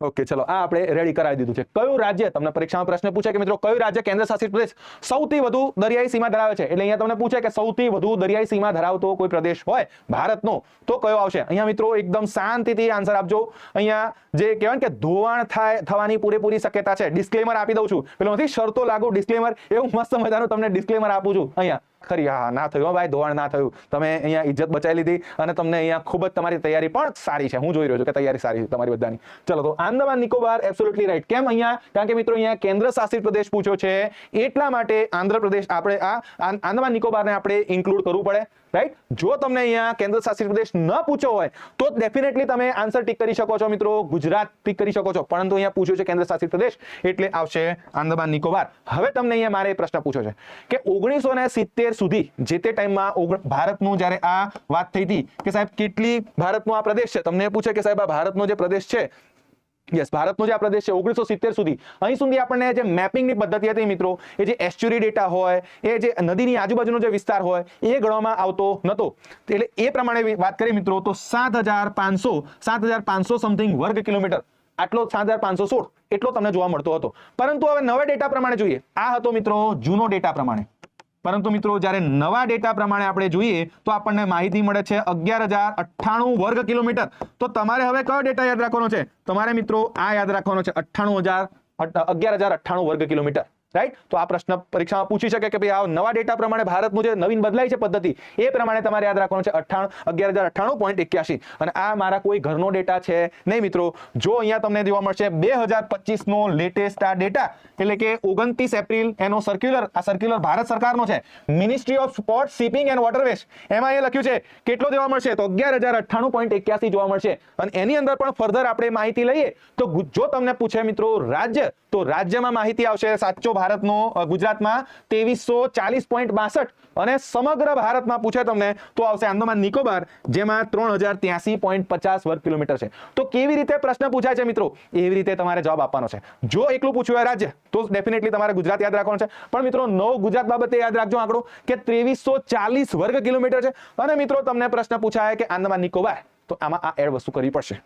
Okay, ચલો આ આપણે રેડી કરાવી દીધું છે. કયું રાજ્ય, તમને પરીક્ષામાં પ્રશ્ન પૂછે કે મિત્રો કયું રાજ્ય કેન્દ્ર શાસિત પ્રદેશ સૌથી વધુ દરિયાઈ સીમા ધરાવે છે, એટલે અહીંયા તમને પૂછે કે સૌથી વધુ દરિયાઈ સીમા ધરાવતો કોઈ પ્રદેશ હોય ભારતનો તો કયો આવશે. અહીંયા મિત્રો એકદમ શાંતિથી આન્સર આપજો. અહીંયા જે કહેવાય કે ધોવાણ થવાની પૂરેપૂરી શક્યતા છે. ડિસ્ક્લેમર આપી દઉં છું, પેલો નથી શરતો લાગુ ડિસ્ક્લેમર, એવું મસ્ત મજાનું તમને ડિસ્ક્લેમર આપું છું અહીંયા. ખરી હા ના થયું ભાઈ, ધોવાણ ના થયું, તમે અહીંયા ઇજ્જત બચાવી લીધી અને તમને અહીંયા ખૂબ જ તમારી તૈયારી પણ સારી છે. હું જોઈ રહ્યો છું કે તૈયારી સારી છે તમારી બધાની. ચલો તો આંદામાન નિકોબાર એબ્સોલ્યુટલી રાઈટ. કેમ અહીંયા? કારણ કે મિત્રો અહીંયા કેન્દ્ર શાસિત પ્રદેશ પૂછ્યો છે, એટલા માટે આંધ્રપ્રદેશ આપણે આ આંદામાન નિકોબારને આપણે ઇન્ક્લુડ કરવું પડે, રાઈટ. જો તમને અહીંયા કેન્દ્ર શાસિત પ્રદેશ ન પૂછ્યો હોય તો ડેફિનેટલી તમે આન્સર ટિક કરી શકો છો મિત્રો, ગુજરાત ટિક કરી શકો છો, પરંતુ અહીંયા પૂછ્યું છે કેન્દ્ર શાસિત પ્રદેશ એટલે આવશે આંદામાન નિકોબાર. હવે તમને અહીંયા મારે પ્રશ્ન પૂછ્યો છે કે 1970 સુધી જે તે ટાઈમમાં ભારતનું જ્યારે આ વાત થઈ હતી કે સાહેબ કેટલી ભારતનો આ પ્રદેશ છે, તમને પૂછે કે સાહેબ આ ભારતનો જે પ્રદેશ છે, યસ ભારતનો જે આ પ્રદેશ છે 1970 સુધી, અહીં સુધી આપણને જે મેપિંગની પદ્ધતિ હતી મિત્રો, એ જે એસ્ચ્યુરી ડેટા હોય, એ જે નદીની આજુબાજુનો જે વિસ્તાર હોય એ ગણવામાં આવતો નતો. એટલે એ પ્રમાણે વાત કરીએ મિત્રો તો 7500 સમથિંગ વર્ગ કિલોમીટર, આટલો 7516 એટલો તમને જોવા મળતો હતો. પરંતુ હવે નવા ડેટા પ્રમાણે જોઈએ, આ હતો મિત્રો જૂનો ડેટા પ્રમાણે, પરંતુ મિત્રો જ્યારે નવા ડેટા પ્રમાણે આપણે જોઈએ તો આપણને માહિતી મળે છે 11098 વર્ગ કિલોમીટર. તો તમારે હવે કયો ડેટા યાદ રાખવાનો છે? તમારે મિત્રો આ યાદ રાખવાનો છે 11098 વર્ગ કિલોમીટર, રાઈટ. તો આ પ્રશ્ન પરીક્ષામાં પૂછી શકે કે ભાઈ આ નવા ડેટા પ્રમાણે ભારતનું જે નવીન બદલાઈ છે પદ્ધતિ, એ પ્રમાણે તમારે યાદ રાખવાનું છે 11098.81. અને આ મારા કોઈ ઘરનો ડેટા છે નહીં મિત્રો. જો અહીંયા તમને જોવા મળશે 2025 નો લેટેસ્ટ આ ડેટા, એટલે કે 29 એપ્રિલ એનો સર્ક્યુલર, આ સર્ક્યુલર ભારત સરકારનો છે, ministry of sport, shipping and waterways, એમાં એ લખ્યું છે કેટલો જોવા મળશે તો 11098.81 જોવા મળશે. અને એની અંદર પણ ફર્ધર આપણે માહિતી લઈએ તો જો તમને પૂછે મિત્રો રાજ્ય, તો રાજ્યમાં માહિતી આવશે સાચો ભારતનો ગુજરાતમાં 2340.62, અને સમગ્ર ભારતમાં પૂછે તમને તો આવશે આંદામાન નિકોબાર, જેમાં 3083.50 વર્ગ કિલોમીટર છે. તો કેવી રીતે પ્રશ્ન પૂછાય છે મિત્રો, એવી રીતે તમારે જવાબ આપવાનો છે. જો એકલું પૂછ્યું હોય રાજ્ય તો ડેફિનેટલી તમારે ગુજરાત યાદ રાખવાનું છે, પણ મિત્રો નવ ગુજરાત બાબતે યાદ રાખજો આંકડો કે 2340 વર્ગ કિલોમીટર છે. અને મિત્રો તમને પ્રશ્ન પૂછાય કે આંદામાન નિકોબાર, તો આમાં આ એડ વસ્તુ કરવી પડશે.